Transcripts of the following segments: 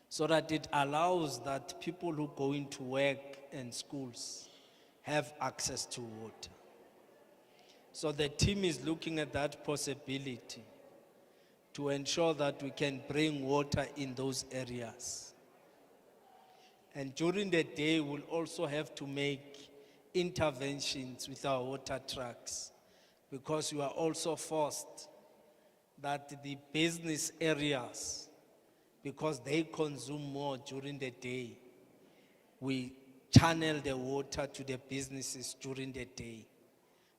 so that it allows that people who go into work and schools have access to water. So the team is looking at that possibility to ensure that we can bring water in those areas. And during the day, we'll also have to make interventions with our water trucks, because we are also forced that the business areas, because they consume more during the day, we channel the water to the businesses during the day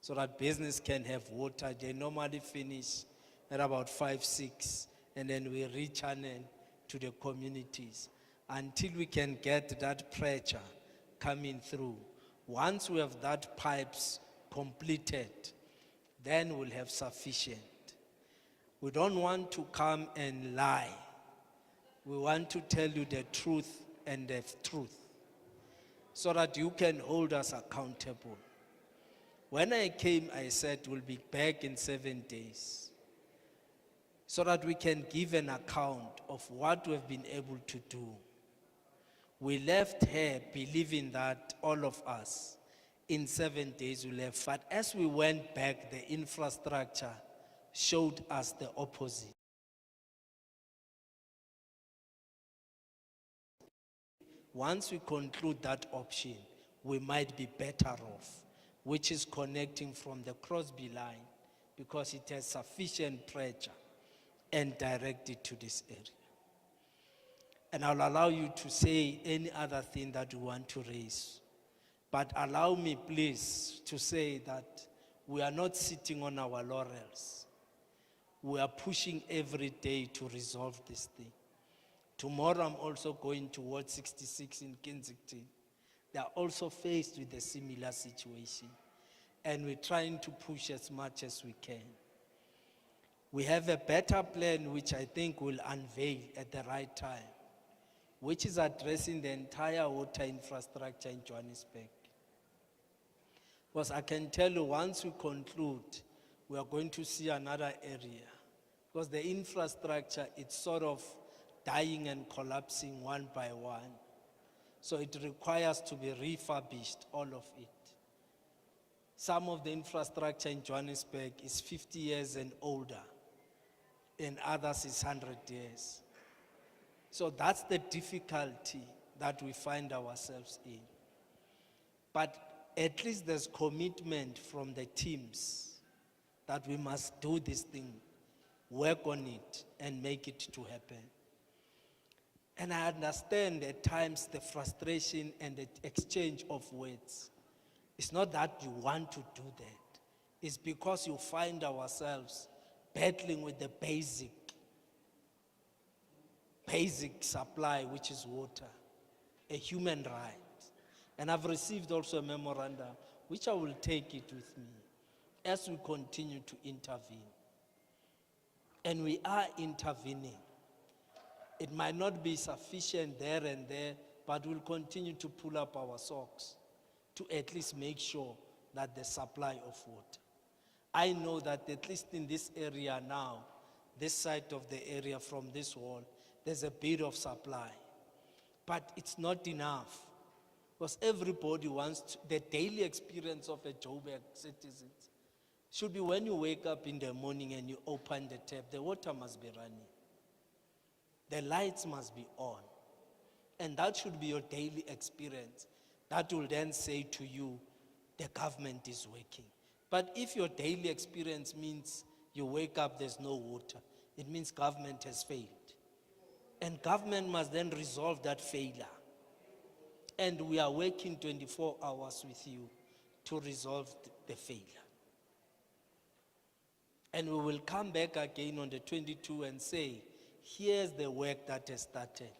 so that business can have water. They normally finish at about 5, 6, and then we rechannel to the communities until we can get that pressure coming through. Once we have that pipes completed, then we'll have sufficient. We don't want to come and lie. We want to tell you the truth and the truth so that you can hold us accountable. When I came, I said we'll be back in 7 days so that we can give an account of what we've been able to do. We left here believing that all of us in 7 days will have, but as we went back, the infrastructure showed us the opposite. Once we conclude that option, we might be better off, which is connecting from the Crosby line, because it has sufficient pressure, and direct it to this area. And I'll allow you to say any other thing that you want to raise. But allow me, please, to say that we are not sitting on our laurels. We are pushing every day to resolve this thing. Tomorrow I'm also going to Ward 66 in Kensington. They are also faced with a similar situation. And we're trying to push as much as we can. We have a better plan which I think will unveil at the right time, which is addressing the entire water infrastructure in Johannesburg. Because I can tell you, once we conclude, we are going to see another area. Because the infrastructure, it's sort of dying and collapsing one by one. So it requires to be refurbished, all of it. Some of the infrastructure in Johannesburg is 50 years and older, and others is 100 years. So that's the difficulty that we find ourselves in. But at least there's commitment from the teams that we must do this thing, work on it, and make it to happen. And I understand at times the frustration and the exchange of words. It's not that you want to do that. It's because you find ourselves battling with the basic supply, which is water, a human right. And I've received also a memorandum, which I will take it with me as we continue to intervene. And we are intervening. It might not be sufficient there and there, but we'll continue to pull up our socks to at least make sure that the supply of water. I know that at least in this area now, this side of the area from this wall, there's a bit of supply. But it's not enough. Because everybody wants to, the daily experience of a Joburg citizen should be when you wake up in the morning and you open the tap, the water must be running. The lights must be on. And that should be your daily experience. That will then say to you, the government is working. But if your daily experience means you wake up, there's no water, it means government has failed. And government must then resolve that failure. And we are working 24 hours with you to resolve the failure. And we will come back again on the 22 and say, here's the work that has started.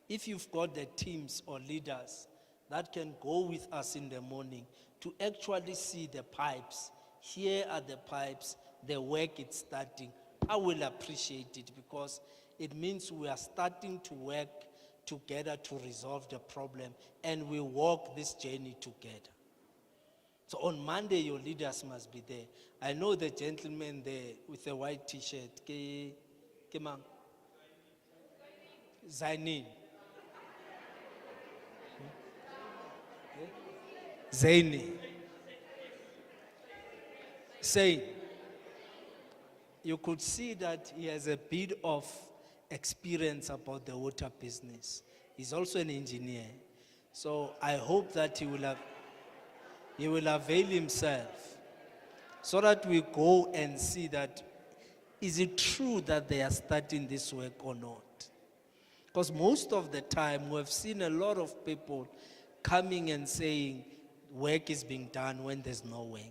If you've got the teams or leaders that can go with us in the morning to actually see the pipes, here are the pipes, the work is starting, I will appreciate it, because it means we are starting to work together to resolve the problem, and we walk this journey together. So on Monday, your leaders must be there. I know the gentleman there with the white t-shirt, Zainin. Zaini. Say, you could see that he has a bit of experience about the water business. He's also an engineer. So I hope that he will avail himself so that we go and see that is it true that they are starting this work or not? Because most of the time we've seen a lot of people coming and saying work is being done when there's no work.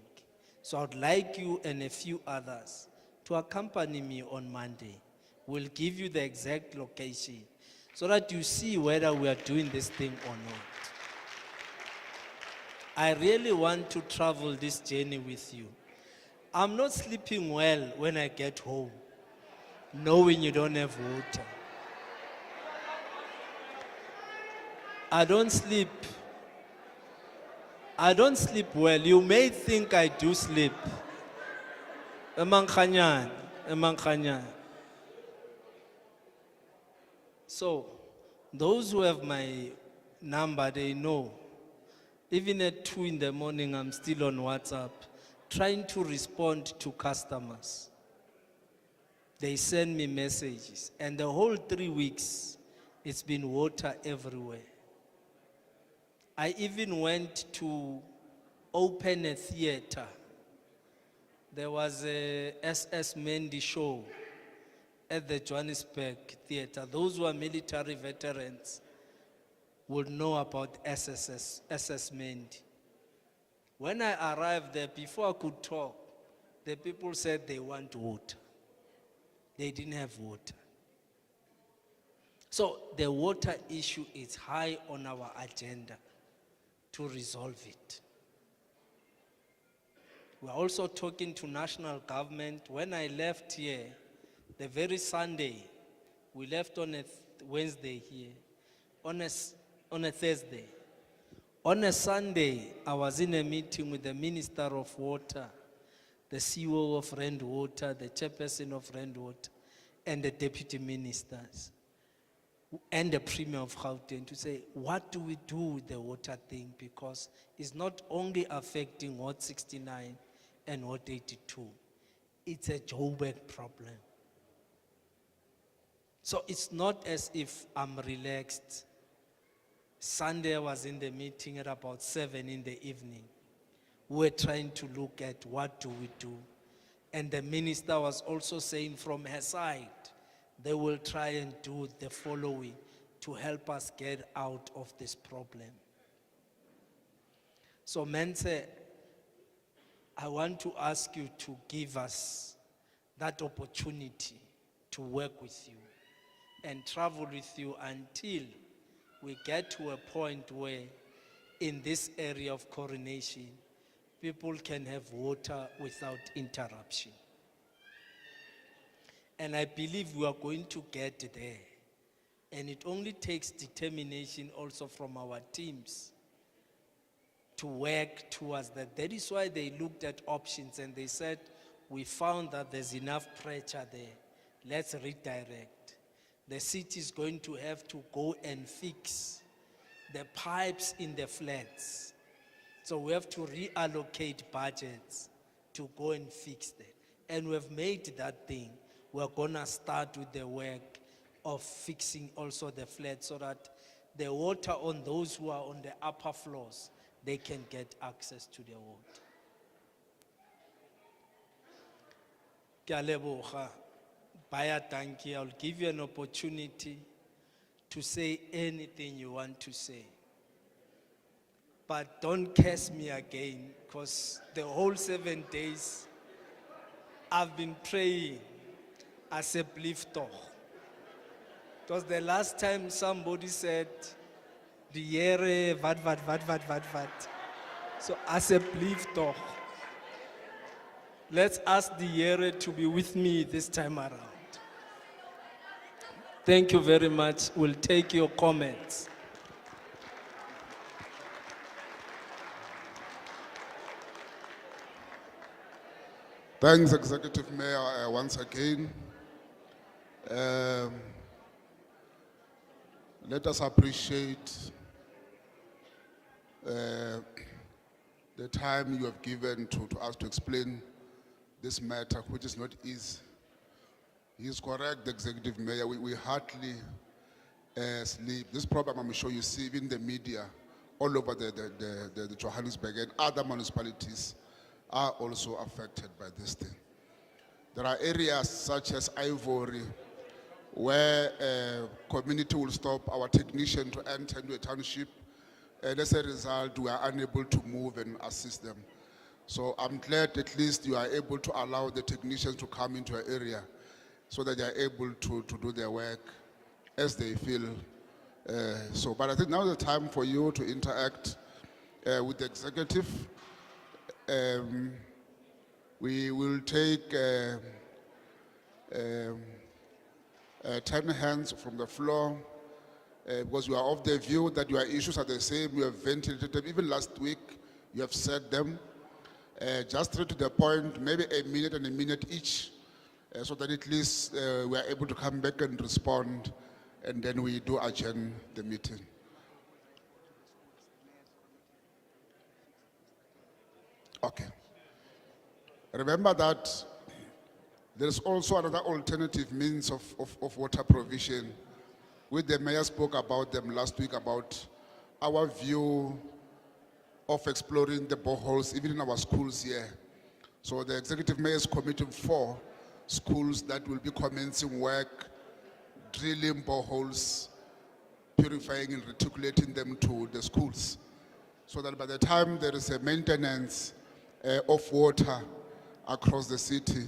So I'd like you and a few others to accompany me on Monday. We'll give you the exact location so that you see whether we are doing this thing or not. I really want to travel this journey with you. I'm not sleeping well when I get home, knowing you don't have water. I don't sleep well. You may think I do sleep. Emang. So, those who have my number, they know. Even at 2 in the morning, I'm still on WhatsApp, trying to respond to customers. They send me messages, and the whole 3 weeks, it's been water everywhere. I even went to open a theater. There was a SS Mendy show at the Johannesburg theater. Those who are military veterans would know about SS Mendy. When I arrived there, before I could talk, the people said they want water. They didn't have water. So the water issue is high on our agenda to resolve it. We're also talking to national government. When I left here, the very Sunday, we left on a Wednesday here, on a Thursday. On a Sunday, I was in a meeting with the Minister of Water, the CEO of Rand Water, the chairperson of Rand Water, and the deputy ministers, and the Premier of Gauteng to say, what do we do with the water thing? Because it's not only affecting Ward 69 and Ward 82, it's a Joburg problem. So it's not as if I'm relaxed. Sunday I was in the meeting at about 7 in the evening. We're trying to look at what do we do. And the minister was also saying from her side, they will try and do the following to help us get out of this problem. So Mense, I want to ask you to give us that opportunity to work with you and travel with you until we get to a point where in this area of Coronation, people can have water without interruption. And I believe we are going to get there. And it only takes determination also from our teams to work towards that. That is why they looked at options and they said, we found that there's enough pressure there. Let's redirect. The city is going to have to go and fix the pipes in the flats. So we have to reallocate budgets to go and fix that. And we've made that thing. We're gonna start with the work of fixing also the flats so that the water on those who are on the upper floors, they can get access to the water. Ke a leboga. Baya tanki, I'll give you an opportunity to say anything you want to say. But don't curse me again, because the whole 7 days I've been praying as a bliftoch. It was the last time somebody said, the yere, vad. So as a bliftoch, let's ask the yere to be with me this time around. Thank you very much. We'll take your comments. Thanks, Executive Mayor, once again. Let us appreciate the time you have given to us to explain this matter, which is not easy. He is correct, the executive mayor. We hardly sleep. This problem, I'm sure you see in the media all over the Johannesburg and other municipalities are also affected by this thing. There are areas such as Ivory where a community will stop our technician to enter into a township, and as a result, we are unable to move and assist them. So I'm glad at least you are able to allow the technicians to come into an area so that they are able to do their work as they feel. But I think now is the time for you to interact with the executive. We will take 10 hands from the floor because you are of the view that your issues are the same. You have ventilated them. Even last week, you have said them. Just straight to the point, maybe a minute each, so that at least we are able to come back and respond, and then we do adjourn the meeting. Okay. Remember that there is also another alternative means of water provision, which the mayor spoke about them last week, about our view of exploring the boreholes even in our schools here. So the executive mayor is committing 4 schools that will be commencing work, drilling boreholes, purifying and reticulating them to the schools, so that by the time there is a maintenance of water across the city,